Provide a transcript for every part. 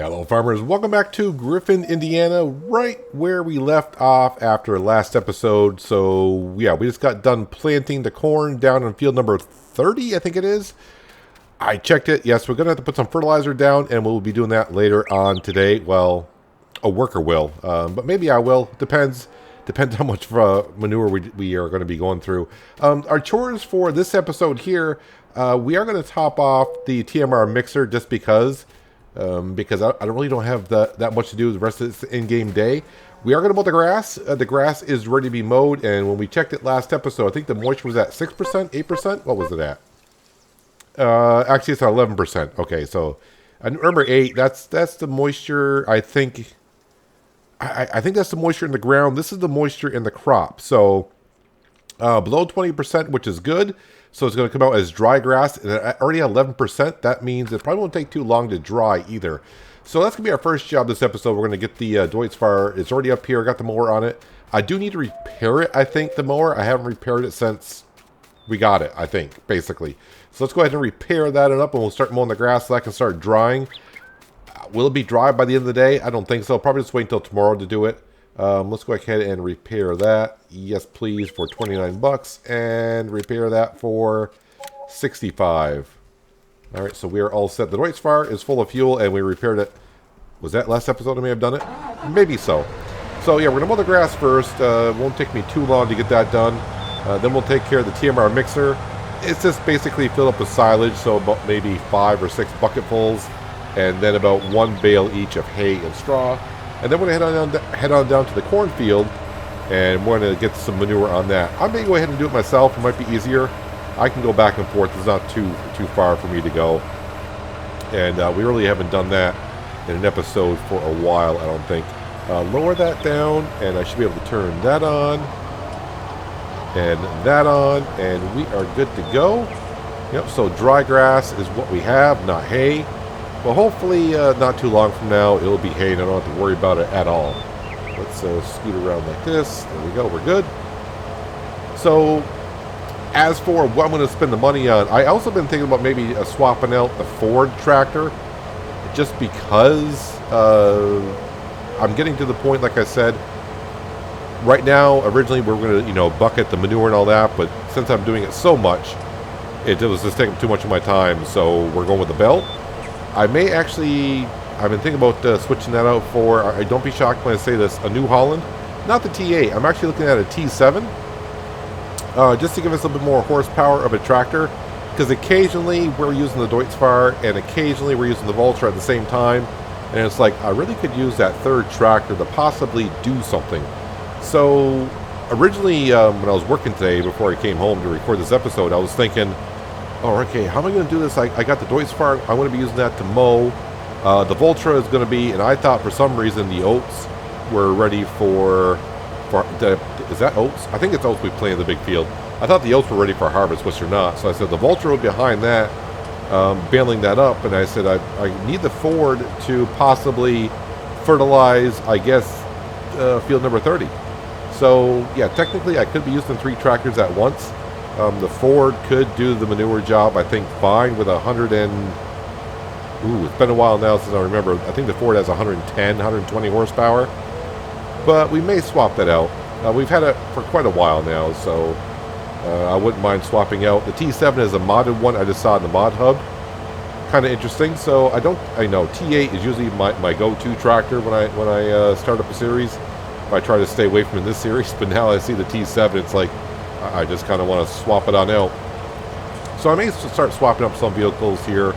Hello farmers, welcome back to Griffin, Indiana, right where we left off after last episode. So yeah, we just got done planting the corn down in field number 30, I think it is. I checked it, yes, we're going to have to put some fertilizer down and we'll be doing that later on today. Well, a worker will, but maybe I will, depends how much manure we are going to be going through. Our chores for this episode here, we are going to top off the TMR mixer just because I don't have that much to do the rest of this in-game day. We are going to mow the grass. The grass is ready to be mowed, and when we checked it last episode, I think the moisture was at 6%, 8%? What was it at? Actually, it's at 11%. Okay, so number 8, that's the moisture, I think. I think that's the moisture in the ground. This is the moisture in the crop. So below 20%, which is good. So it's going to come out as dry grass. And already at 11%, that means it probably won't take too long to dry either. So that's going to be our first job this episode. We're going to get the Deutz fire. It's already up here. I got the mower on it. I do need to repair it, I think, the mower. I haven't repaired it since we got it, I think, basically. So let's go ahead and repair that up, and we'll start mowing the grass so that can start drying. Will it be dry by the end of the day? I don't think so. Probably just wait until tomorrow to do it. Let's go ahead and repair that. Yes, please, for 29 bucks. And repair that for 65. All right, so we are all set. The Deutz fire is full of fuel, and we repaired it. Was that last episode I may have done it? Maybe so. So, yeah, we're going to mow the grass first. It won't take me too long to get that done. Then we'll take care of the TMR mixer. It's just basically filled up with silage, so about maybe 5 or 6 bucketfuls. And then about 1 bale each of hay and straw. And then we're going to head on down to the cornfield, and we're going to get some manure on that. I may go ahead and do it myself. It might be easier. I can go back and forth. It's not too far for me to go. And we really haven't done that in an episode for a while, I don't think. Lower that down, and I should be able to turn that on. And that on, and we are good to go. Yep, so dry grass is what we have, not hay. Well, hopefully not too long from now, it'll be hay and I don't have to worry about it at all. Let's scoot around like this. There we go. We're good. So, as for what I'm going to spend the money on, I also been thinking about maybe swapping out the Ford tractor just because I'm getting to the point, like I said, right now, originally we were going to, bucket the manure and all that, but since I'm doing it so much, it was just taking too much of my time, so we're going with the belt. I may actually, I've been thinking about switching that out for, don't be shocked when I say this, a New Holland. Not the T8, I'm actually looking at a T7. Just to give us a little bit more horsepower of a tractor. Because occasionally we're using the Deutz fire and occasionally we're using the Vultra at the same time. And it's like, I really could use that third tractor to possibly do something. So, originally when I was working today, before I came home to record this episode, I was thinking, oh, okay, how am I going to do this? I got the Deutz fire. I'm going to be using that to mow. The Vultra is going to be, and I thought for some reason the oats were ready for is that oats? I think it's oats we play in the big field. I thought the oats were ready for harvest, which they're not. So I said the Vultra was behind that, baling that up. And I said I need the Ford to possibly fertilize, I guess, field number 30. So, yeah, technically I could be using 3 tractors at once. The Ford could do the manure job, I think, fine with 100 and... Ooh, it's been a while now since I remember. I think the Ford has 110, 120 horsepower. But we may swap that out. We've had it for quite a while now, so I wouldn't mind swapping out. The T7 is a modded one I just saw in the mod hub. Kind of interesting. So I know T8 is usually my go-to tractor when I start up a series. I try to stay away from it in this series, but now I see the T7, it's like I just kind of want to swap it on out. So I may start swapping up some vehicles here.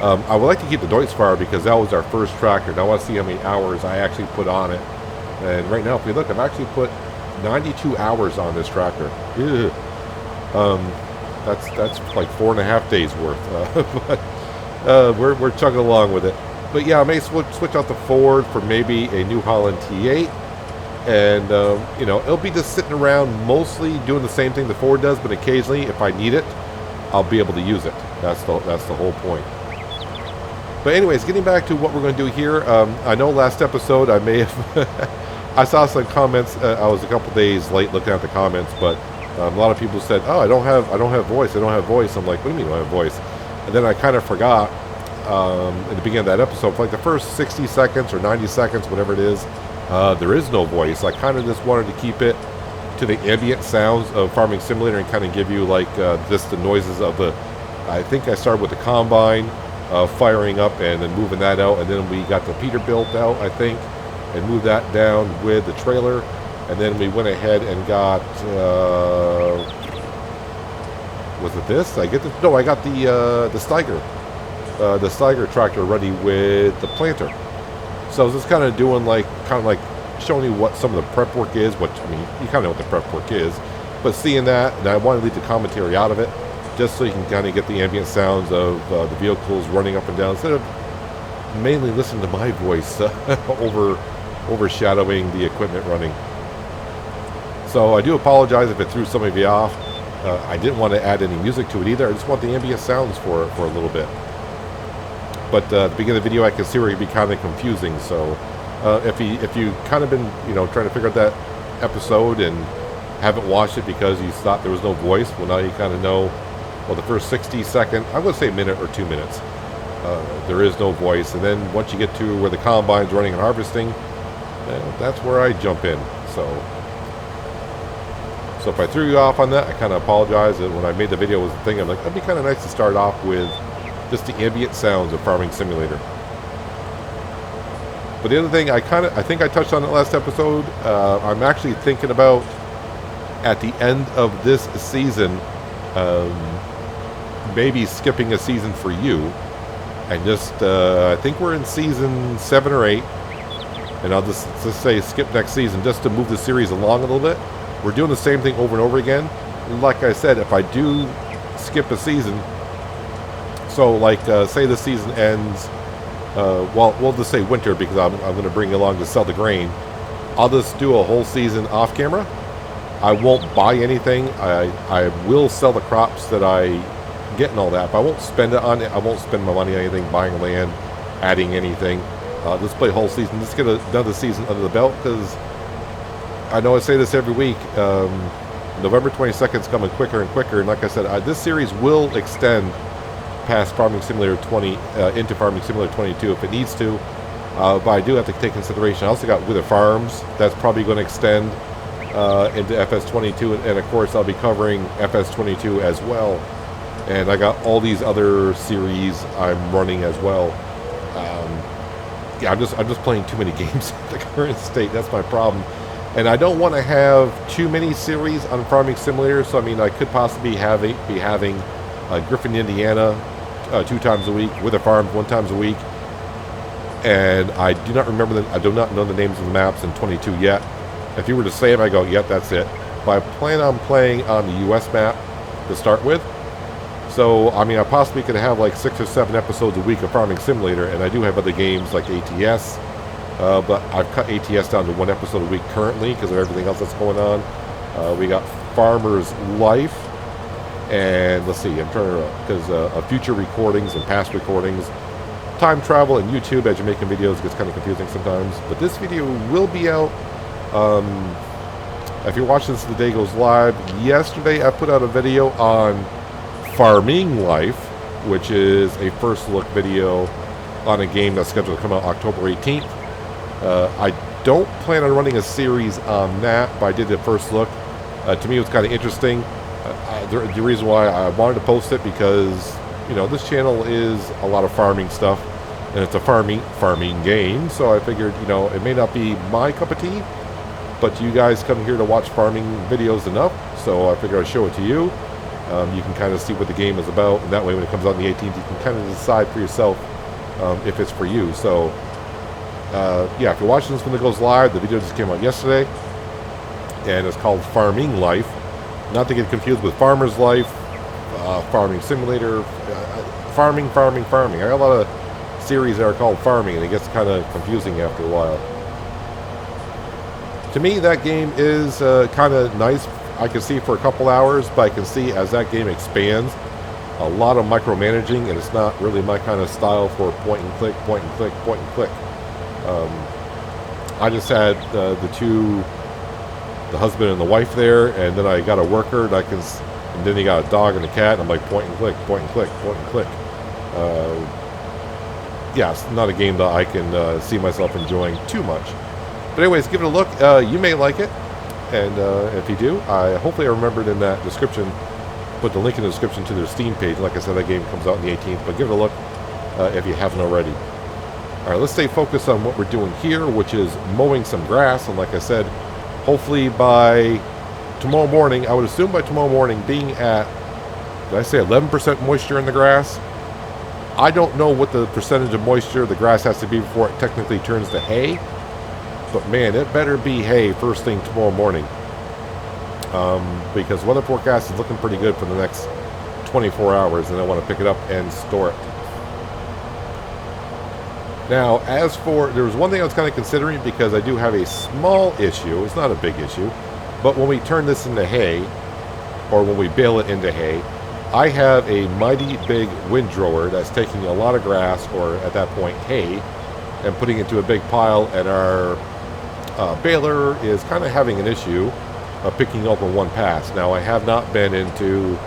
I would like to keep the Deutz fire because that was our first tractor. Now I want to see how many hours I actually put on it. And right now, if we look, I've actually put 92 hours on this tractor. That's like 4.5 days worth. But we're chugging along with it. But yeah, I may switch out the Ford for maybe a New Holland T8. And, it'll be just sitting around mostly doing the same thing the Ford does, but occasionally, if I need it, I'll be able to use it. That's the whole point. But anyways, getting back to what we're going to do here, I know last episode I may have... I saw some comments, I was a couple days late looking at the comments, but a lot of people said, oh, I don't have voice. I'm like, what do you mean I don't have voice? And then I kind of forgot in the beginning of that episode, for like the first 60 seconds or 90 seconds, whatever it is, there is no voice. I kind of just wanted to keep it to the ambient sounds of Farming Simulator and kind of give you like just the noises of the, I think I started with the combine firing up and then moving that out, and then we got the Peterbilt out, I think, and moved that down with the trailer, and then we went ahead and got, was it this? I get the, no, I got the Steiger tractor ready with the planter. So I was just kind of doing like, showing you what some of the prep work is, which, I mean, you kind of know what the prep work is, but seeing that, and I want to leave the commentary out of it, just so you can kind of get the ambient sounds of the vehicles running up and down, instead of mainly listening to my voice overshadowing the equipment running. So I do apologize if it threw some of you off. I didn't want to add any music to it either. I just want the ambient sounds for a little bit. But at the beginning of the video, I can see where it can be kind of confusing. So if you kind of been trying to figure out that episode and haven't watched it because you thought there was no voice, well, now you kind of know. Well, the first 60 second, I would say minute or 2 minutes, there is no voice. And then once you get to where the combine's running and harvesting, that's where I jump in. So if I threw you off on that, I kind of apologize. When I made the video was the thing, I'm like, that'd be kind of nice to start off with just the ambient sounds of Farming Simulator. But the other thing, I think I touched on it last episode. I'm actually thinking about, at the end of this season, maybe skipping a season for you, and just I think we're in season 7 or 8, and I'll just say skip next season just to move the series along a little bit. We're doing the same thing over and over again. Like I said, if I do skip a season, so like say the season ends, well, we'll just say winter, because I'm going to bring you along to sell the grain. I'll just do a whole season off camera. I won't buy anything. I will sell the crops that I get and all that, but I won't spend it on it. I won't spend my money on anything, buying land, adding anything. Just play a whole season. Just get another season under the belt, because I know I say this every week. November 22nd is coming quicker and quicker, and like I said, this series will extend past Farming Simulator 20 into Farming Simulator 22 if it needs to. But I do have to take consideration. I also got Wither Farms. That's probably going to extend into FS22, and of course I'll be covering FS22 as well. And I got all these other series I'm running as well. Yeah, I'm just playing too many games at the current state. That's my problem. And I don't want to have too many series on Farming Simulator. So I mean, I could possibly be having Griffin, Indiana 2 times a week, Wither Farms 1 time a week. And I do not remember I do not know the names of the maps in 22 yet. If you were to say it, I go, yep, that's it. But I plan on playing on the US map to start with. So, I mean, I possibly could have like 6 or 7 episodes a week of Farming Simulator, and I do have other games like ATS, but I've cut ATS down to 1 episode a week currently because of everything else that's going on. We got Farmer's Life, and let's see, I'm trying to, because future recordings and past recordings, time travel, and YouTube as you're making videos gets kind of confusing sometimes. But this video will be out. If you're watching this, the day goes live. Yesterday, I put out a video on Farming Life, which is a first look video on a game that's scheduled to come out October 18th. I don't plan on running a series on that, but I did the first look. To me, it was kind of interesting. The reason why I wanted to post it, because this channel is a lot of farming stuff, and it's a farming game. So I figured, it may not be my cup of tea, but you guys come here to watch farming videos enough, so I figured I'd show it to you. You can kind of see what the game is about, and that way when it comes out on the 18th, you can kind of decide for yourself if it's for you. So, yeah, if you're watching this when it goes live, the video just came out yesterday, and it's called Farming Life. Not to get confused with Farmer's Life, Farming Simulator, farming. I got a lot of series that are called farming, and it gets kind of confusing after a while. To me, that game is kind of nice. I can see for a couple hours, but I can see as that game expands, a lot of micromanaging, and it's not really my kind of style for point and click. I just had the husband and the wife there, and then I got a worker, and then you got a dog and a cat, and I'm like point and click. yeah, it's not a game that I can see myself enjoying too much. But anyways, give it a look. You may like it, and if you do, hopefully I remembered in that description, put the link in the description to their Steam page. Like I said, that game comes out on the 18th, but give it a look if you haven't already. All right, let's stay focused on what we're doing here, which is mowing some grass. And like I said, hopefully by tomorrow morning, I would assume by tomorrow morning, being at, did I say 11% moisture in the grass? I don't know what the percentage of moisture the grass has to be before it technically turns to hay. But man, it better be hay first thing tomorrow morning. Because weather forecast is looking pretty good for the next 24 hours, and I want to pick it up and store it. Now, as for, there was one thing I was kind of considering, because I do have a small issue. It's not a big issue, but when we turn this into hay, or when we bale it into hay, I have a mighty big windrower that's taking a lot of grass, or at that point hay, and putting it into a big pile, and our baler is kind of having an issue of picking up in one pass. Now, I have not been into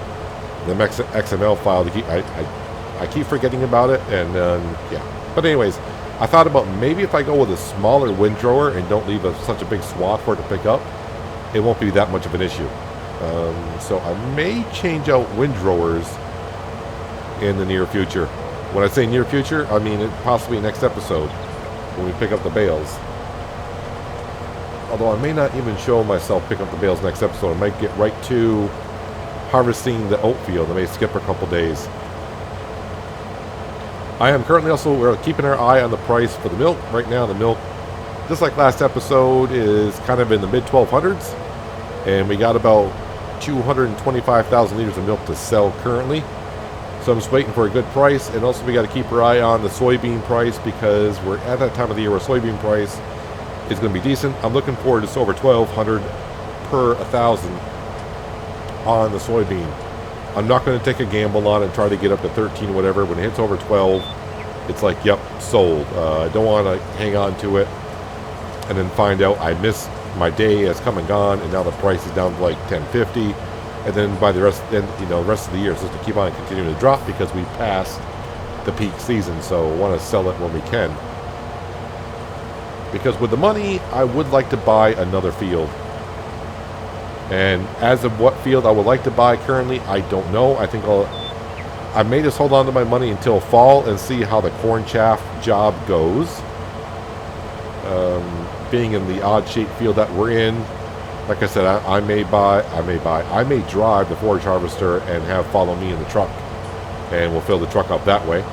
the XML file to keep, I keep forgetting about it, and yeah. But anyways, I thought about maybe if I go with a smaller windrower and don't leave such a big swath for it to pick up, it won't be that much of an issue. So I may change out windrowers in the near future. When I say near future, I mean possibly next episode when we pick up the bales. Although I may not even show myself picking up the bales next episode. I might get right to harvesting the oat field. I may skip a couple days. I am currently also keeping our eye on the price for the milk. Right now, the milk, just like last episode, is kind of in the mid-1200s. And we got about 225,000 liters of milk to sell currently. So I'm just waiting for a good price. And also we got to keep our eye on the soybean price, because we're at that time of the year where soybean price is going to be decent. I'm looking for just over 1,200 per 1,000 on the soybean. I'm not going to take a gamble on it and try to get up to 13 or whatever. When it hits over 12, it's like, yep, sold. I don't want to hang on to it and then find out I missed my day has come and gone, and now the price is down to like 10.50, and then by the rest, then the rest of the year it's just to keep on continuing to drop because we passed the peak season. So I want to sell it when we can, because with the money I would like to buy another field. And as of what field I would like to buy currently, I don't know. I think I may just hold on to my money until fall and see how the corn chaff job goes. Being in the odd shaped field that we're in, like I said, I may drive the forage harvester and have follow me in the truck, and we'll fill the truck up that way.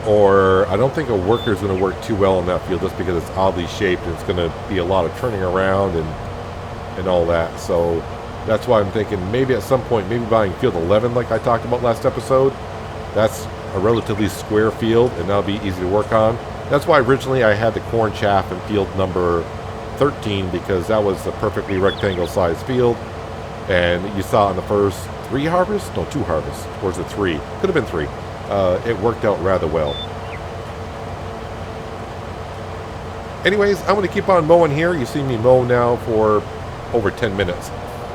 Or I don't think a worker is going to work too well in that field, just because it's oddly shaped and it's going to be a lot of turning around and all that. So that's why I'm thinking maybe at some point, maybe buying field 11 like I talked about last episode. That's a relatively square field, and that'll be easy to work on. That's why originally I had the corn chaff in field number 13, because that was a perfectly rectangle sized field. And you saw in the first 3 harvests, no, 2 harvests, or was it 3? Could have been 3. It worked out rather well. Anyways, I'm going to keep on mowing here. You see me mow now for over 10 minutes.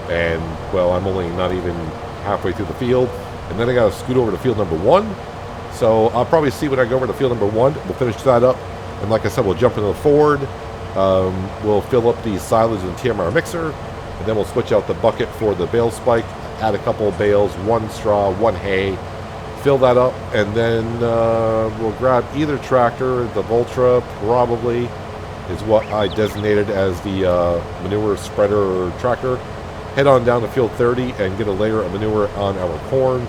And, well, I'm only not even halfway through the field. And then I got to scoot over to field number 1. So I'll probably see when I go over to field number 1. We'll finish that up. And like I said, we'll jump into the Ford. We'll fill up the silage and TMR mixer. And then we'll switch out the bucket for the bale spike. Add a couple of bales, 1 straw, 1 hay. Fill that up. And then we'll grab either tractor. The Voltra probably is what I designated as the manure spreader tractor. Head on down to field 30 and get a layer of manure on our corn.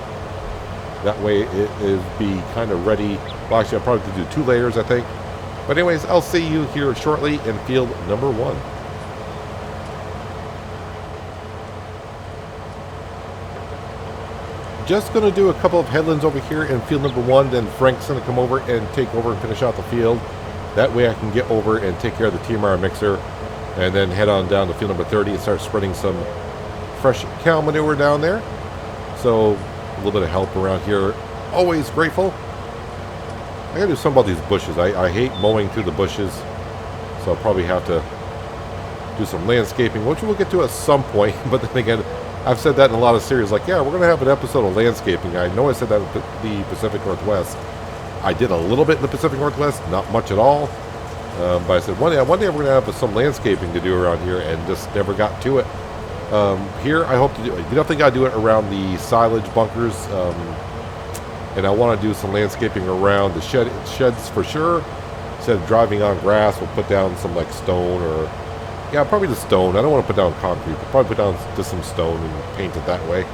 That way it is be kind of ready. Well, actually, I'll probably have to do 2 layers, I think. But anyways, I'll see you here shortly in field number 1. Just going to do a couple of headlands over here in field number 1. Then Frank's going to come over and take over and finish out the field. That way I can get over and take care of the TMR mixer. And then head on down to field number 30 and start spreading some fresh cow manure down there. So a little bit of help around here. Always grateful. I gotta do something about these bushes. I hate mowing through the bushes. So I'll probably have to do some landscaping, which we'll get to at some point. But then again, I've said that in a lot of series, like, yeah, we're going to have an episode of landscaping. I know I said that in the Pacific Northwest. I did a little bit in the Pacific Northwest, not much at all. But I said, one day we're going to have some landscaping to do around here, and just never got to it. Here, I hope to do it. You definitely got to do it around the silage bunkers. And I want to do some landscaping around the sheds for sure. Instead of driving on grass, we'll put down some like stone or... Yeah, probably the stone. I don't want to put down concrete, but probably put down just some stone and paint it that way.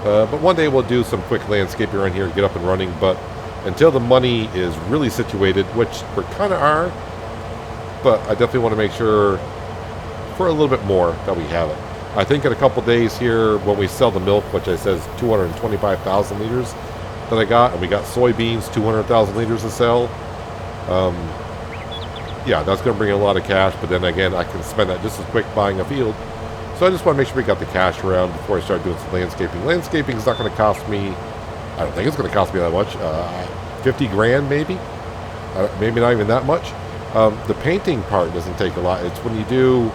But one day we'll do some quick landscaping around here and get up and running. But until the money is really situated, which we kind of are, but I definitely want to make sure for a little bit more that we have it. I think in a couple days here, when we sell the milk, which I says 225,000 liters that I got, and we got soybeans, 200,000 liters to sell. Yeah, that's going to bring in a lot of cash, but then again, I can spend that just as quick buying a field. So I just want to make sure we got the cash around before I start doing some landscaping. Landscaping is not going to cost me, I don't think it's going to cost me that much, 50 grand maybe, maybe not even that much. The painting part doesn't take a lot. It's when you do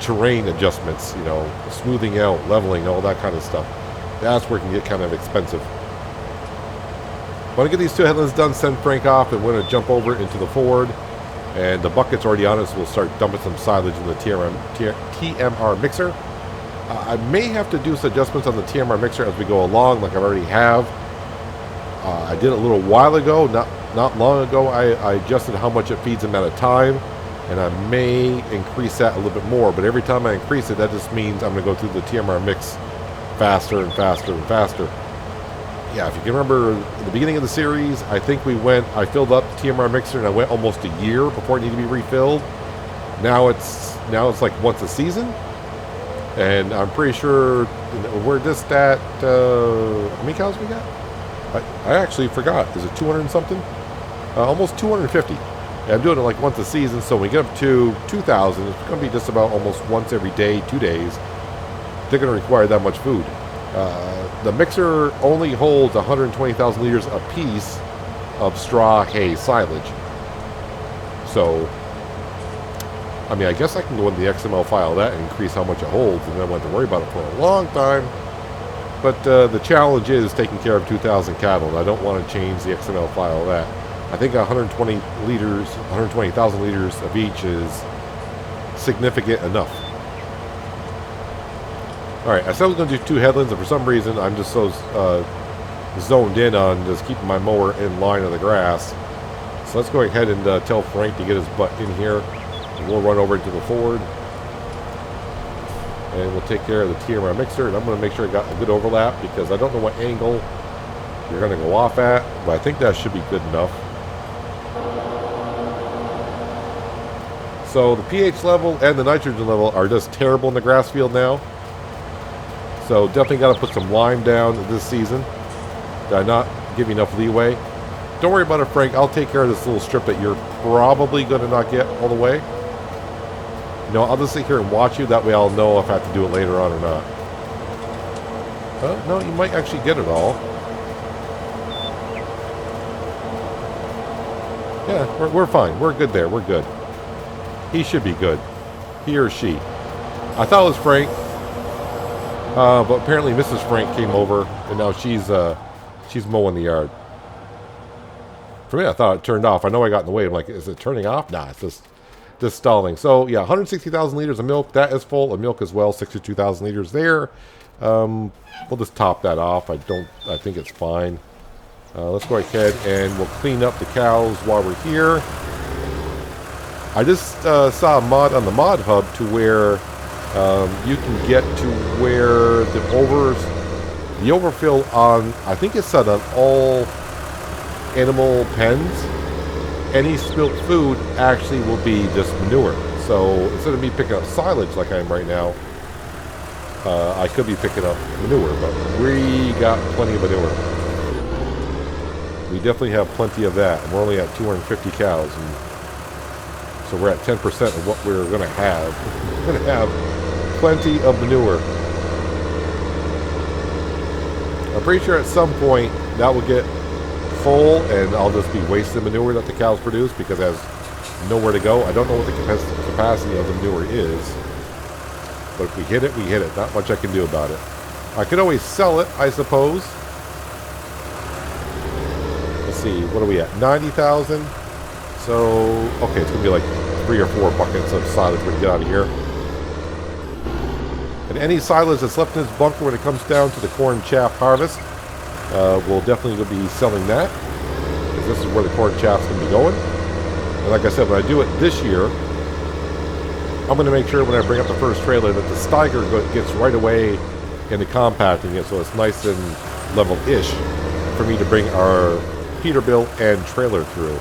terrain adjustments, you know, smoothing out, leveling, all that kind of stuff. That's where it can get kind of expensive. When I get these two headlands done, send Frank off, and we're going to jump over into the Ford. And the bucket's already on us, so we'll start dumping some silage in the TMR mixer. I may have to do some adjustments on the TMR mixer as we go along, like I already have. I did it a little while ago, not long ago. I adjusted how much it feeds them at a time, and I may increase that a little bit more. But every time I increase it, that just means I'm going to go through the TMR mix faster and faster and faster. Yeah, if you can remember the beginning of the series, I think I filled up the TMR mixer and I went almost a year before it needed to be refilled. Now it's like once a season. And I'm pretty sure we're just at, how many cows we got? I actually forgot. Is it 200 and something? Almost 250. And I'm doing it like once a season, so when we get up to 2,000, it's going to be just about almost once every day, 2 days. They're going to require that much food. The mixer only holds 120,000 liters a piece of straw hay silage. So, I mean, I guess I can go into the XML file of that and increase how much it holds, and then I won't have to worry about it for a long time. But the challenge is taking care of 2,000 cattle, and I don't want to change the XML file of that. I think 120,000 liters of each is significant enough. Alright, I said I was going to do two headlands, and for some reason I'm just so zoned in on just keeping my mower in line of the grass. So let's go ahead and tell Frank to get his butt in here. And we'll run over to the Ford. And we'll take care of the TMR mixer. And I'm going to make sure I got a good overlap, because I don't know what angle you're going to go off at. But I think that should be good enough. So the pH level and the nitrogen level are just terrible in the grass field now. So definitely got to put some lime down this season. Did I not give you enough leeway? Don't worry about it, Frank. I'll take care of this little strip that you're probably going to not get all the way. You know, I'll just sit here and watch you. That way I'll know if I have to do it later on or not. No, you might actually get it all. Yeah, we're fine. We're good there. We're good. He should be good. He or she. I thought it was Frank. But apparently Mrs. Frank came over, and now she's mowing the yard. For me, I thought it turned off. I know I got in the way. I'm like, is it turning off? Nah, it's just stalling. So, yeah, 160,000 liters of milk. That is full of milk as well. 62,000 liters there. We'll just top that off. I think it's fine. Let's go ahead and we'll clean up the cows while we're here. I just saw a mod on the mod hub to where you can get to where the overfill on, I think it's set on all animal pens. Any spilt food actually will be just manure. So instead of me picking up silage like I am right now, I could be picking up manure, but we got plenty of manure. We definitely have plenty of that. And we're only at 250 cows, and so we're at 10% of what we're going to have. We're going to have plenty of manure. I'm pretty sure at some point that will get full and I'll just be wasting manure that the cows produce because it has nowhere to go. I don't know what the capacity of the manure is. But if we hit it, we hit it. Not much I can do about it. I could always sell it, I suppose. Let's see, what are we at? 90,000. So, okay, it's going to be like 3 or 4 buckets of silage when we get out of here. And any silage that's left in this bunker when it comes down to the corn chaff harvest, we'll definitely be selling that. Because this is where the corn chaff's going to be going. And like I said, when I do it this year, I'm going to make sure when I bring up the first trailer that the Steiger gets right away into compacting it so it's nice and level-ish for me to bring our Peterbilt and trailer through.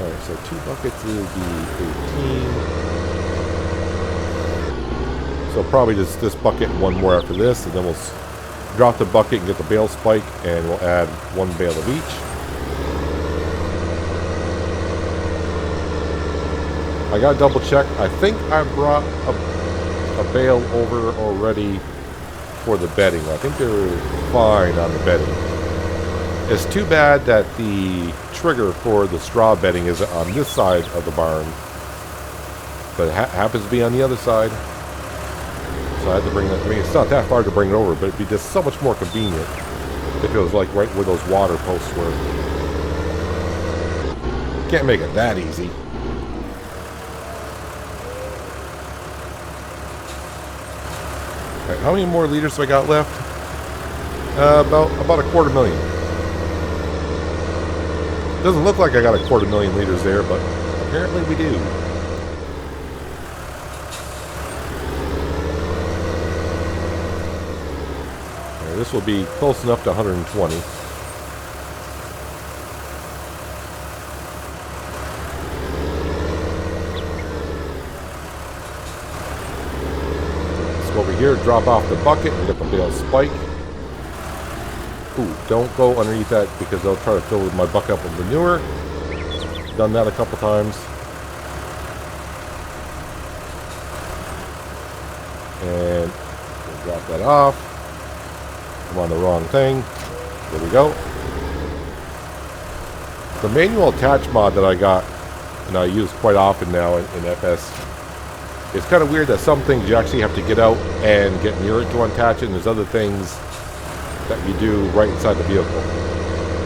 Alright, so 2 buckets will be 18. So probably just this bucket and 1 more after this, and then we'll drop the bucket and get the bale spike, and we'll add 1 bale of each. I gotta double check. I think I brought a bale over already for the bedding. I think they're fine on the bedding. It's too bad that the trigger for the straw bedding is on this side of the barn, but it happens to be on the other side. So I had to bring that. I mean, it's not that far to bring it over, but it'd be just so much more convenient if it was like right where those water posts were. Can't make it that easy. All right, how many more liters do I got left? About 250,000. Doesn't look like I got 250,000 liters there, but apparently we do. This will be close enough to 120. Let's go over here, drop off the bucket, and get the bale spike. Ooh, don't go underneath that because they'll try to fill my bucket up with manure. Done that a couple times. And we'll drop that off. I'm on the wrong thing. There we go. The manual attach mod that I got, and I use quite often now in FS, it's kind of weird that some things you actually have to get out and get near it to attach it, and there's other things that you do right inside the vehicle.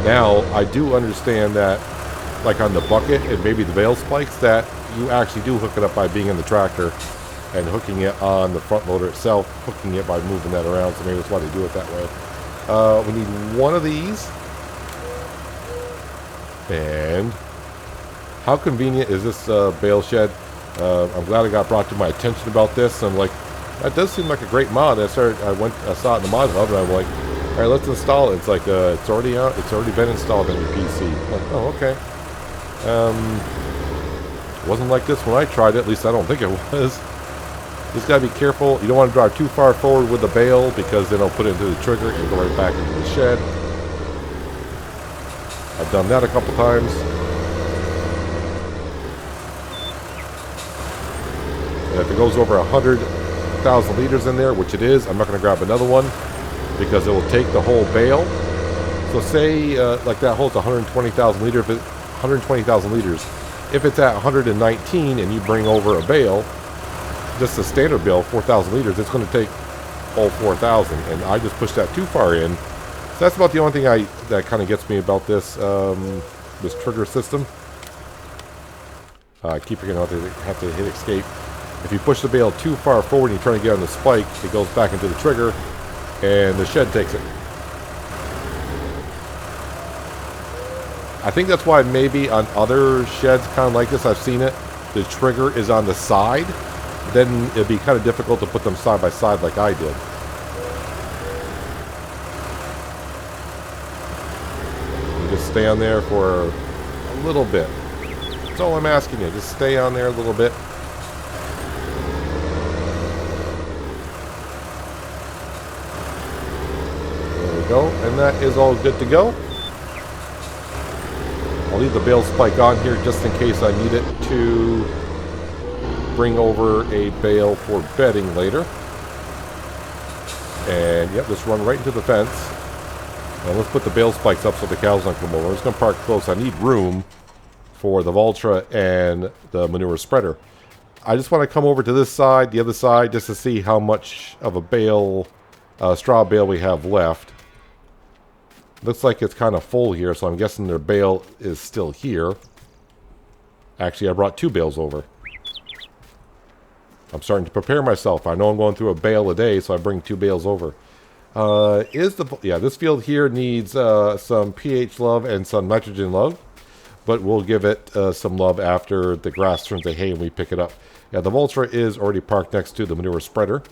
Now, I do understand that, like on the bucket and maybe the bale spikes, that you actually do hook it up by being in the tractor and hooking it on the front loader itself, hooking it by moving that around, so maybe that's why they do it that way. We need 1 of these. And how convenient is this bale shed? I'm glad it got brought to my attention about this. I'm like, that does seem like a great mod. I saw it in the mod hub, and I'm like, all right, let's install it. It's like it's already out. It's already been installed on your PC. I'm like, oh, okay. It wasn't like this when I tried it. At least I don't think it was. Just gotta be careful. You don't want to drive too far forward with the bale because then it'll put it into the trigger and go right back into the shed. I've done that a couple times. And if it goes over 100,000 liters in there, which it is, I'm not going to grab another one because it will take the whole bale. So say like that holds 120,000 liters. 120,000 liters. If it's at 119 and you bring over a bale, just a standard bale, 4,000 liters, it's going to take all 4,000, and I just pushed that too far in. So that's about the only thing that kind of gets me about this this trigger system. I keep forgetting how to have to hit escape. If you push the bale too far forward and you're trying to get on the spike, it goes back into the trigger, and the shed takes it. I think that's why maybe on other sheds kind of like this, I've seen it, the trigger is on the side. Then it'd be kind of difficult to put them side by side like I did. You just stay on there for a little bit. That's all I'm asking you. Just stay on there a little bit. There we go. And that is all good to go. I'll leave the bale spike on here just in case I need it to bring over a bale for bedding later. And yep, just run right into the fence. Let's put the bale spikes up so the cows don't come over. I'm just going to park close. I need room for the Valtra and the manure spreader. I just want to come over to this side, the other side, just to see how much of a bale, straw bale we have left. Looks like it's kind of full here, so I'm guessing their bale is still here. Actually, I brought 2 bales over. I'm starting to prepare myself. I know I'm going through a bale a day, so I bring 2 bales over. This field here needs some pH love and some nitrogen love, but we'll give it some love after the grass turns to hay and we pick it up. Yeah, the Valtra is already parked next to the manure spreader.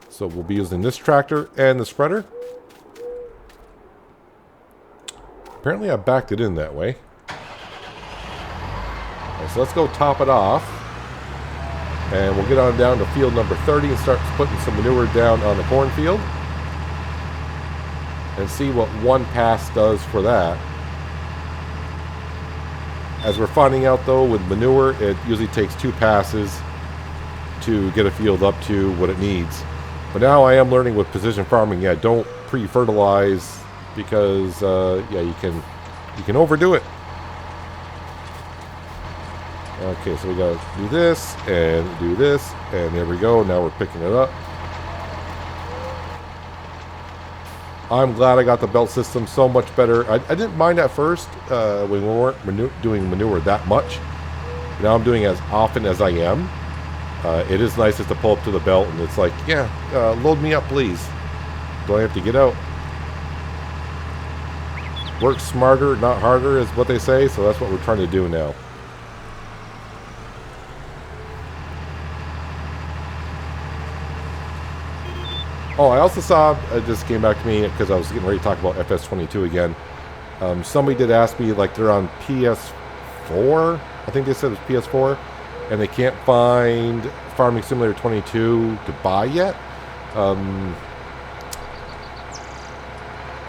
So we'll be using this tractor and the spreader. Apparently I backed it in that way. Okay, so let's go top it off. And we'll get on down to field number 30 and start putting some manure down on the cornfield. And see what one pass does for that. As we're finding out though, with manure, it usually takes 2 passes to get a field up to what it needs. But now I am learning with precision farming, yeah, don't pre-fertilize because, you can overdo it. Okay, so we gotta do this, and there we go. Now we're picking it up. I'm glad I got the belt system so much better. I didn't mind at first when we weren't doing manure that much. Now I'm doing as often as I am. It is nice just to pull up to the belt and it's like, yeah, load me up please. Don't have to get out. Work smarter, not harder is what they say, so that's what we're trying to do now. Oh, I also saw, it just came back to me because I was getting ready to talk about FS22 again. Somebody did ask me, like, they're on PS4, I think they said it was PS4, and they can't find Farming Simulator 22 to buy yet.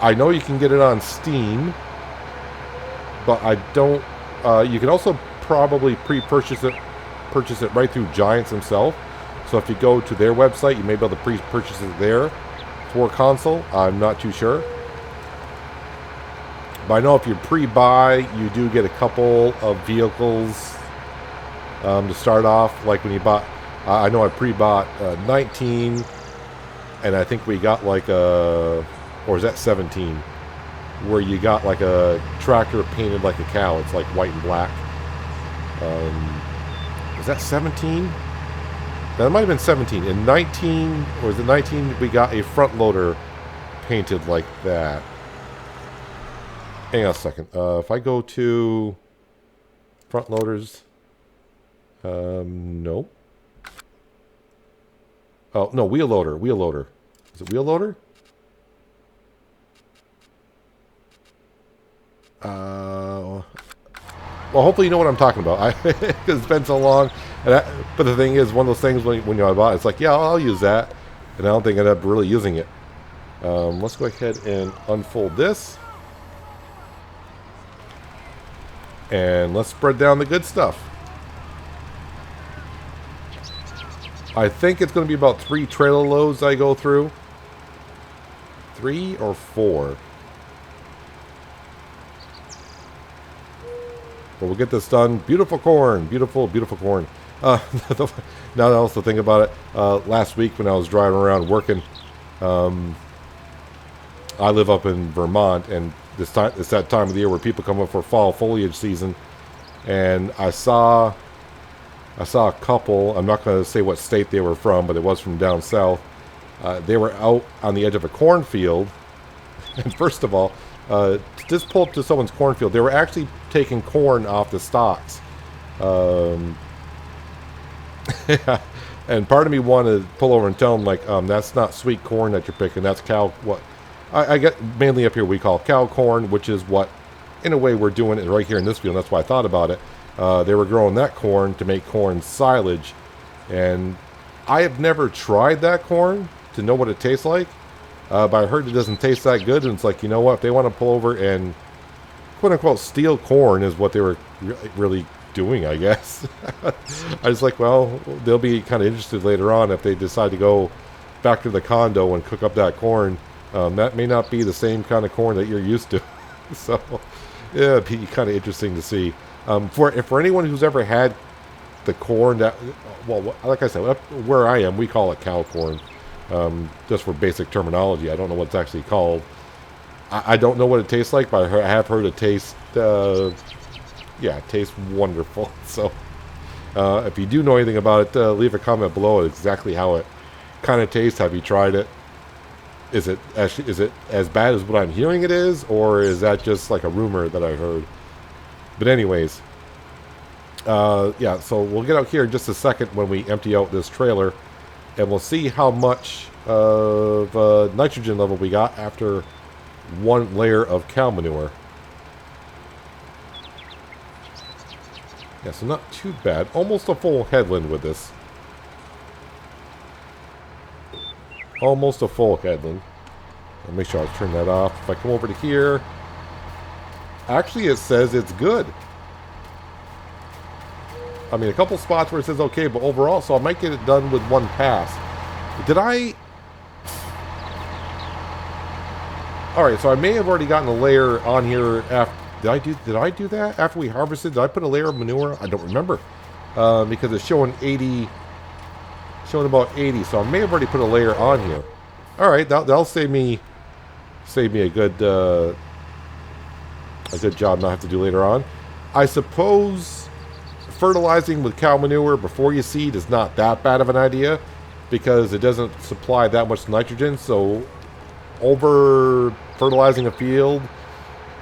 I know you can get it on Steam, but I don't, you can also probably purchase it right through Giants themselves. So if you go to their website, you may be able to purchase it there for console. I'm not too sure. But I know if you pre-buy, you do get a couple of vehicles to start off. Like when you bought, I know I pre-bought 19, and I think we got like a, or is that 17? Where you got like a tractor painted like a cow. It's like white and black. Was that 17? That might have been 17. In 19, or was it 19, we got a front loader painted like that. Hang on a second. If I go to front loaders, no. Oh, no, wheel loader. Is it wheel loader? Well, hopefully you know what I'm talking about. Because it's been so long. But the thing is, one of those things when I bought it, it's like, yeah, I'll use that. And I don't think I'd end up really using it. Let's go ahead and unfold this. And let's spread down the good stuff. I think it's going to be about 3 trailer loads I go through. 3 or 4. But we'll get this done. Beautiful corn. Beautiful, beautiful corn. Now that I also think about it, last week when I was driving around working, I live up in Vermont, and it's that time of the year where people come up for fall foliage season. And I saw a couple. I'm not going to say what state they were from, but it was from down south. They were out on the edge of a cornfield. And first of all, just pull up to someone's cornfield. They were actually taking corn off the stalks. And part of me wanted to pull over and tell them, like, that's not sweet corn that you're picking. That's cow. What I get mainly up here we call cow corn, which is what, in a way, we're doing it right here in this field. That's why I thought about it. They were growing that corn to make corn silage, and I have never tried that corn to know what it tastes like. But I heard it doesn't taste that good, and it's like, you know what? If they want to pull over and quote-unquote steal corn is what they were really doing, I guess. I was like, well, they'll be kind of interested later on if they decide to go back to the condo and cook up that corn. That may not be the same kind of corn that you're used to. So, yeah, it'd be kind of interesting to see. For anyone who's ever had the corn that, well, like I said, up where I am, we call it cow corn. Just for basic terminology. I don't know what it's actually called. I don't know what it tastes like, but I have heard it tastes, yeah, it tastes wonderful. So, if you do know anything about it, leave a comment below exactly how it kind of tastes. Have you tried it? Is it as bad as what I'm hearing it is, or is that just like a rumor that I heard? But anyways, yeah, so we'll get out here in just a second when we empty out this trailer, and we'll see how much of nitrogen level we got after one layer of cow manure. Yeah, so not too bad. Almost a full headland with this. Almost a full headland. I'll make sure I turn that off. If I come over to here, actually it says it's good. I mean, a couple spots where it says okay, but overall, so I might get it done with one pass. Did I? All right, so I may have already gotten a layer on here after. Did I do that after we harvested? Did I put a layer of manure? I don't remember, because it's showing 80. Showing about 80, so I may have already put a layer on here. All right, that'll save me a good job not have to do later on. I suppose fertilizing with cow manure before you seed is not that bad of an idea because it doesn't supply that much nitrogen. So over fertilizing a field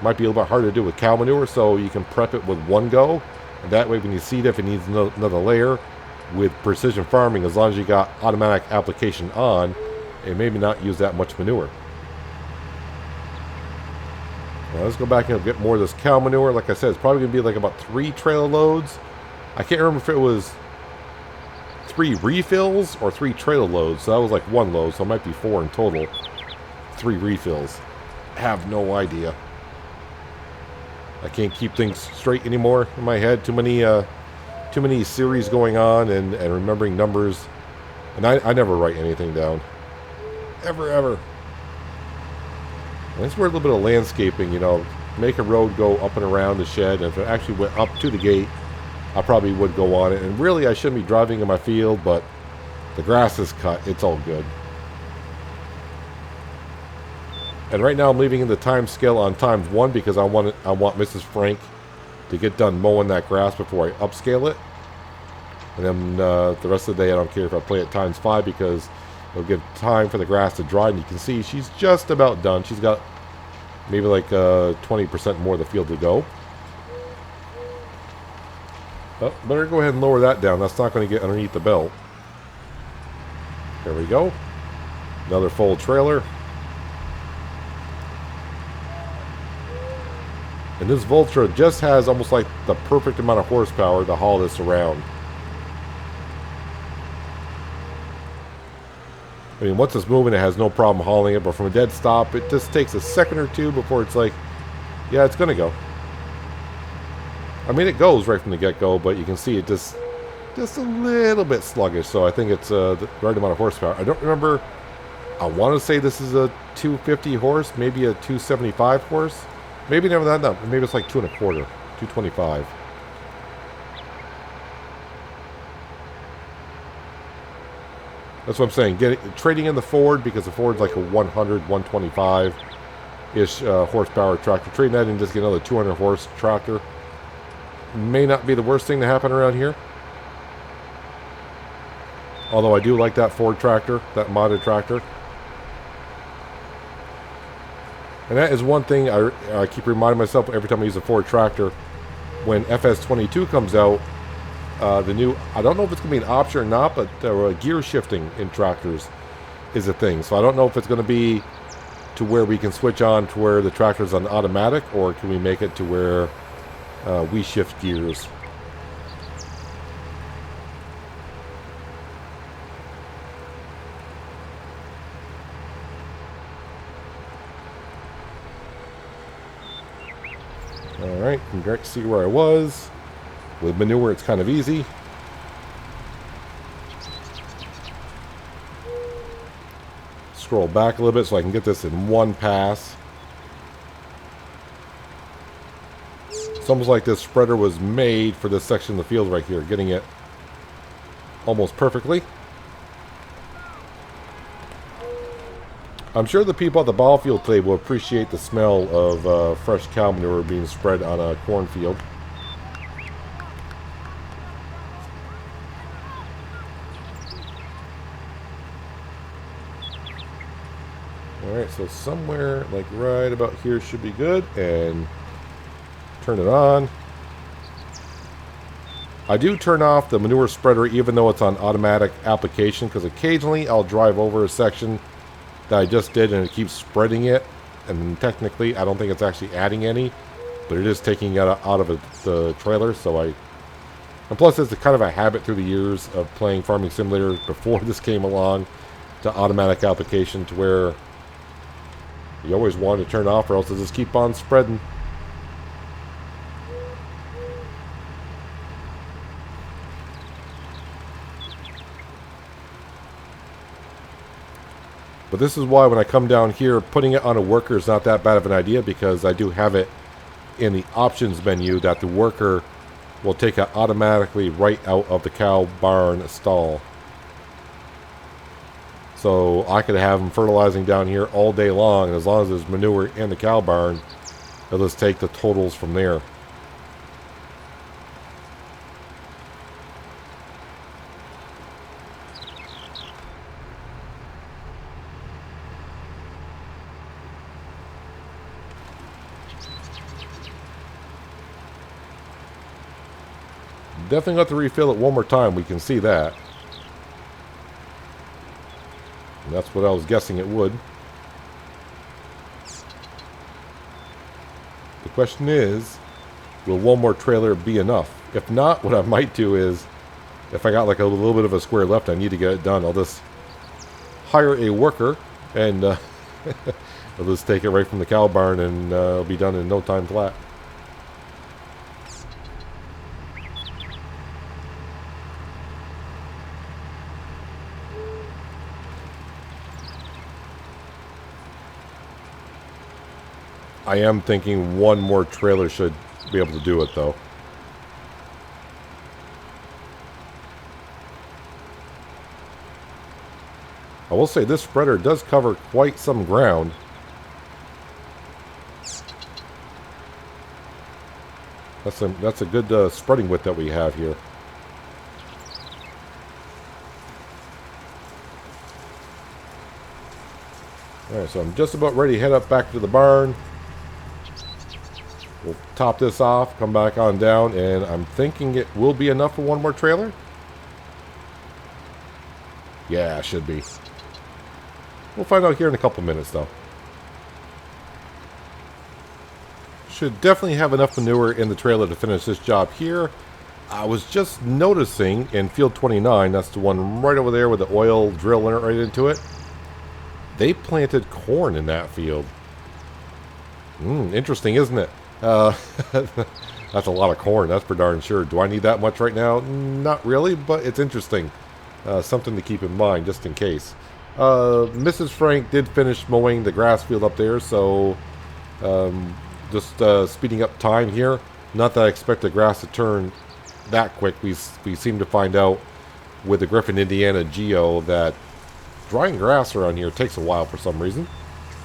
might be a little bit harder to do with cow manure. So you can prep it with one go, and that way when you seed, if it needs another layer. With precision farming, as long as you got automatic application on, and maybe not use that much manure. Now let's go back and get more of this cow manure. Like I said, it's probably going to be like about 3 trailer loads. I can't remember if it was 3 refills or 3 trailer loads. So that was like 1 load, so it might be 4 in total. 3 refills. I have no idea. I can't keep things straight anymore in my head. Too many series going on and remembering numbers. And I never write anything down. Ever. And that's where a little bit of landscaping, you know, make a road go up and around the shed. And if it actually went up to the gate, I probably would go on it. And really, I shouldn't be driving in my field, but the grass is cut. It's all good. And right now I'm leaving in the time scale on ×1 because I want Mrs. Frank to get done mowing that grass before I upscale it. And then the rest of the day I don't care if I play it ×5 because it'll give time for the grass to dry. And you can see she's just about done. She's got maybe like 20% more of the field to go. Oh, better go ahead and lower that down. That's not going to get underneath the belt. There we go. Another full trailer. And this Vultra just has almost like the perfect amount of horsepower to haul this around. I mean, once it's moving, it has no problem hauling it, but from a dead stop, it just takes a second or two before it's like, yeah, it's going to go. I mean, it goes right from the get-go, but you can see it just a little bit sluggish, so I think it's the right amount of horsepower. I don't remember, I want to say this is a 250 horse, maybe a 275 horse. Maybe never that, no, maybe it's like 2 1/4, 225. That's what I'm saying. Trading in the Ford because the Ford's like a 100, 125-ish horsepower tractor. Trading that in, just get another 200 horse tractor. May not be the worst thing to happen around here. Although I do like that Ford tractor, that modded tractor. And that is one thing I keep reminding myself every time I use a Ford tractor. When FS22 comes out, the new, I don't know if it's going to be an option or not, but gear shifting in tractors is a thing. So I don't know if it's going to be to where we can switch on to where the tractor's on automatic, or can we make it to where we shift gears. Alright, can direct see where I was. With manure, it's kind of easy. scroll back a little bit so I can get this in one pass. It's almost like this spreader was made for this section of the field right here, getting it almost perfectly. I'm sure the people at the ball field today will appreciate the smell of fresh cow manure being spread on a cornfield. Alright, so somewhere like right about here should be good, and turn it on. I do turn off the manure spreader even though it's on automatic application, because occasionally I'll drive over a section that I just did and it keeps spreading it, and technically I don't think it's actually adding any, but it is taking it out of the trailer. So and plus it's kind of a habit through the years of playing Farming Simulator before this came along to automatic application, to where you always want to turn off or else it'll just keep on spreading. But this is why when I come down here, putting it on a worker is not that bad of an idea, because I do have it in the options menu that the worker will take it automatically right out of the cow barn stall. So I could have them fertilizing down here all day long, and as long as there's manure in the cow barn, it'll just take the totals from there. Definitely got to refill it one more time, we can see that. And that's what I was guessing it would. The question is, will one more trailer be enough? If not, what I might do is, if I got like a little bit of a square left, I need to get it done, I'll just hire a worker, and I'll just take it right from the cow barn, and it'll be done in no time flat. I am thinking one more trailer should be able to do it, though. I will say this spreader does cover quite some ground. That's a good spreading width that we have here. Alright, so I'm just about ready to head up back to the barn. We'll top this off, come back on down, and I'm thinking it will be enough for one more trailer. Yeah, it should be. We'll find out here in a couple minutes, though. Should definitely have enough manure in the trailer to finish this job here. I was just noticing in field 29, that's the one right over there with the oil drill right into it, they planted corn in that field. Interesting, isn't it? That's a lot of corn, that's for darn sure. Do I need that much right now? Not really, but it's interesting. Something to keep in mind, just in case. Mrs. Frank did finish mowing the grass field up there, so just speeding up time here. Not that I expect the grass to turn that quick. We seem to find out with the Griffin Indiana Geo that drying grass around here takes a while for some reason.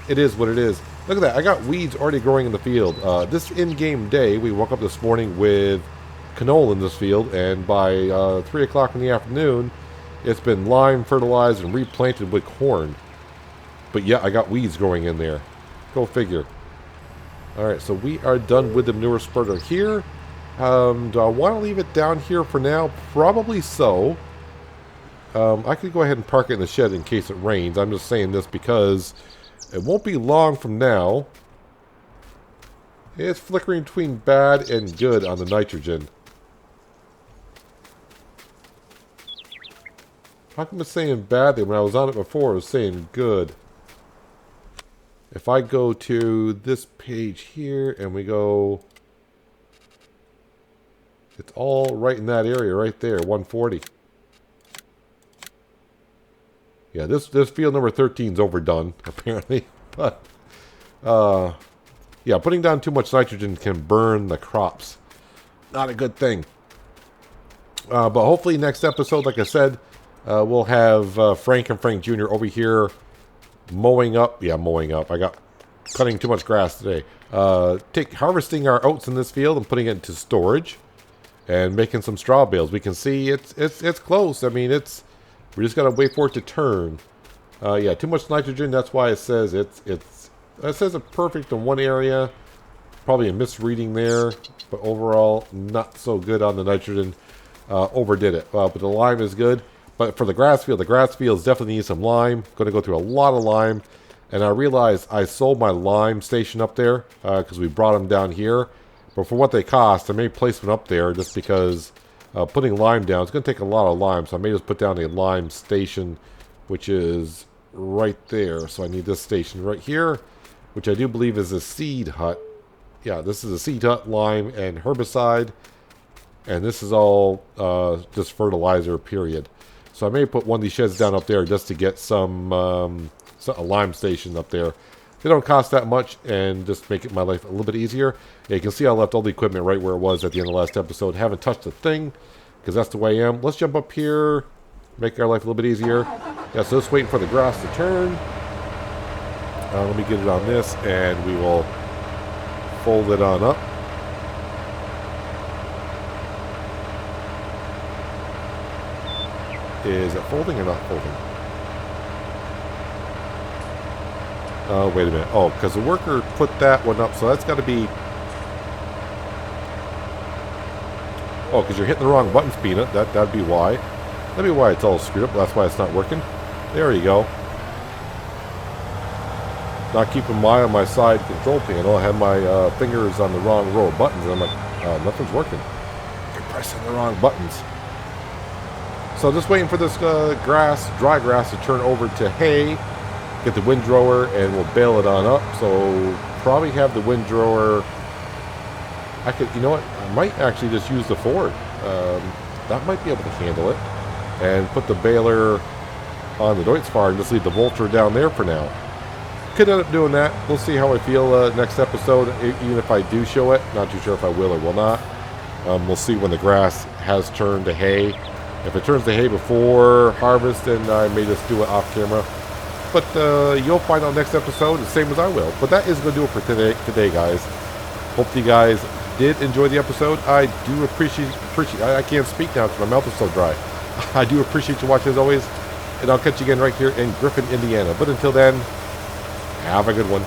It is what it is. Look at that. I got weeds already growing in the field. This in-game day, we woke up this morning with canola in this field, and by 3 o'clock in the afternoon, it's been lime fertilized and replanted with corn. But yeah, I got weeds growing in there. Go figure. Alright, so we are done with the manure spreader here. Do I want to leave it down here for now? Probably so. I could go ahead and park it in the shed in case it rains. I'm just saying this because it won't be long from now. It's flickering between bad and good on the nitrogen. How come it's saying bad then? When I was on it before, it was saying good. If I go to this page here and we go... It's all right in that area right there, 140. Yeah, this field number 13 is overdone, apparently. But, yeah, putting down too much nitrogen can burn the crops. Not a good thing. But hopefully next episode, like I said, we'll have Frank and Frank Jr. over here mowing up. Yeah, mowing up. I got cutting too much grass today. Harvesting our oats in this field and putting it into storage and making some straw bales. We can see it's close. I mean, we just gotta wait for it to turn. Yeah, too much nitrogen. That's why it says it says it's perfect in one area. Probably a misreading there, but overall not so good on the nitrogen. Overdid it. But the lime is good. But for the grass fields definitely need some lime. Going to go through a lot of lime. And I realized I sold my lime station up there because we brought them down here. But for what they cost, I may place one up there just because putting lime down, it's going to take a lot of lime. So I may just put down a lime station, which is right there. So I need this station right here, which I do believe is a seed hut. Yeah, this is a seed hut, lime, and herbicide. And this is all just fertilizer, period. So I may put one of these sheds down up there just to get some a lime station up there. They don't cost that much and just make it my life a little bit easier. Yeah, you can see I left all the equipment right where it was at the end of the last episode. Haven't touched a thing because that's the way I am. Let's jump up here, make our life a little bit easier. Yeah, so just waiting for the grass to turn. Let me get it on this and we will fold it on up. Is it folding or not folding? Wait a minute. Oh, because the worker put that one up, so that's got to be... Oh, because you're hitting the wrong buttons, Peanut. That'd be why. That'd be why it's all screwed up. That's why it's not working. There you go. Not keeping my eye on my side control panel. I have my fingers on the wrong row of buttons, and I'm like, nothing's working. You're pressing the wrong buttons. So just waiting for this dry grass to turn over to hay. Get the windrower and we'll bale it on up. So probably have the windrower. You know what? I might actually just use the Ford. That might be able to handle it. And put the baler on the Deutz-Fahr and just leave the Vulture down there for now. Could end up doing that. We'll see how I feel next episode. Even if I do show it, not too sure if I will or will not. We'll see when the grass has turned to hay. If it turns to hay before harvest, then I may just do it off camera. But you'll find out next episode, the same as I will. But that is going to do it for today, guys. Hope you guys did enjoy the episode. I do appreciate. I can't speak now because my mouth is so dry. I do appreciate you watching as always, and I'll catch you again right here in Griffin, Indiana. But until then, have a good one.